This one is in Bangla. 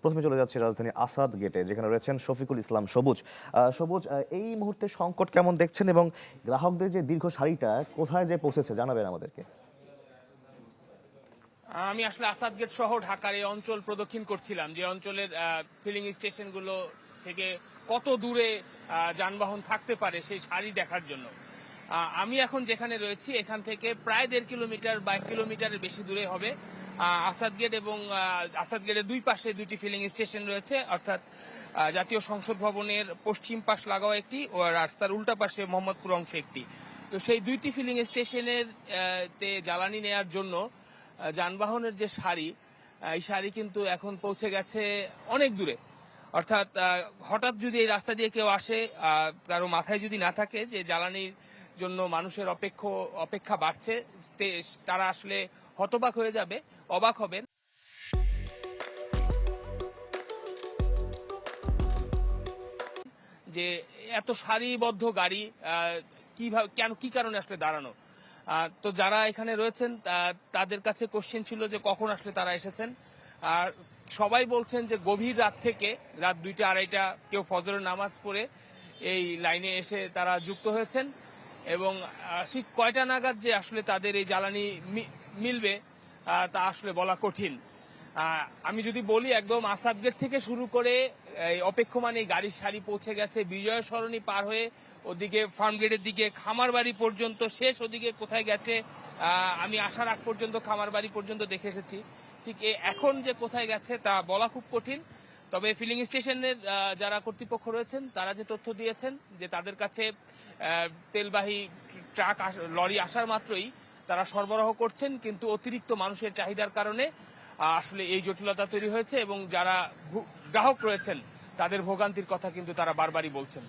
প্রথমে চলে যাচ্ছি রাজধানী আসাদ গেটে, যেখানে রয়েছেন শফিকুল ইসলাম সবুজ। সবুজ, এই মুহূর্তে সংকট কেমন দেখছেন এবং গ্রাহকদের যে দীর্ঘ সারিটা কোথায় যে পৌঁছেছে জানাবেন আমাদেরকে। আমি আসলে আসাদ গেট সহ ঢাকার এই অঞ্চল প্রদক্ষিণ করছিলাম, যে অঞ্চলের ফিলিং স্টেশনগুলো থেকে কত দূরে যানবাহন থাকতে পারে সেই সারি দেখার জন্য। আমি এখন যেখানে রয়েছি এখান থেকে প্রায় 1.5 কিলোমিটার বা 1 কিলোমিটারের বেশি দূরে হবে আসাদ গেট, এবং আসাদ গেটের দুই পাশে দুইটি ফিলিং স্টেশন রয়েছে, অর্থাৎ জাতীয় সংসদ ভবনের পশ্চিম পাশ লাগাও একটি ও রাস্তার উল্টা পাশে মোহাম্মদপুর অংশে একটি। তো সেই দুইটি ফিলিং স্টেশনের তে জ্বালানি নেয়ার জন্য যানবাহনের যে সারি, এই সারি কিন্তু এখন পৌঁছে গেছে অনেক দূরে। অর্থাৎ হঠাৎ যদি এই রাস্তা দিয়ে কেউ আসে, কারো মাথায় যদি না থাকে যে জ্বালানির জন্য মানুষের অপেক্ষা বাড়ছে, তারা আসলে হতবাক হয়ে যাবে, অবাক হবেন যে এত সারিবদ্ধ গাড়ি কি কারণে আসলে দাঁড়ানো। তো যারা এখানে রয়েছেন তাদের কাছে কোশ্চেন ছিল যে কখন আসলে তারা এসেছেন। আর সবাই বলছেন যে গভীর রাত থেকে, রাত 2টা 2:30 কেউ ফজরের নামাজ পড়ে এই লাইনে এসে তারা যুক্ত হয়েছেন, এবং ঠিক কয়টা নাগাদ যে আসলে তাদের এই জ্বালানি মিলবে তা আসলে বলা কঠিন। আমি যদি বলি, একদম আসাদ গেট থেকে শুরু করে এই অপেক্ষমান এই গাড়ির সারি পৌঁছে গেছে বিজয় সরণি পার হয়ে ওদিকে ফার্ম গেটের দিকে, খামারবাড়ি পর্যন্ত শেষ, ওদিকে কোথায় গেছে আমি আসার আগ পর্যন্ত খামারবাড়ি পর্যন্ত দেখে এসেছি। ঠিক এখন যে কোথায় গেছে তা বলা খুব কঠিন। তবে ফিলিং স্টেশনের যারা কর্তৃপক্ষ রয়েছেন তারা যে তথ্য দিয়েছেন যে তাদের কাছে তেলবাহী ট্রাক লরি আসার মাত্রই তারা সরবরাহ করছেন, কিন্তু অতিরিক্ত মানুষের চাহিদার কারণে আসলে এই জটিলতা তৈরি হয়েছে, এবং যারা গ্রাহক রয়েছেন তাদের ভোগান্তির কথা কিন্তু তারা বারবারই বলছেন।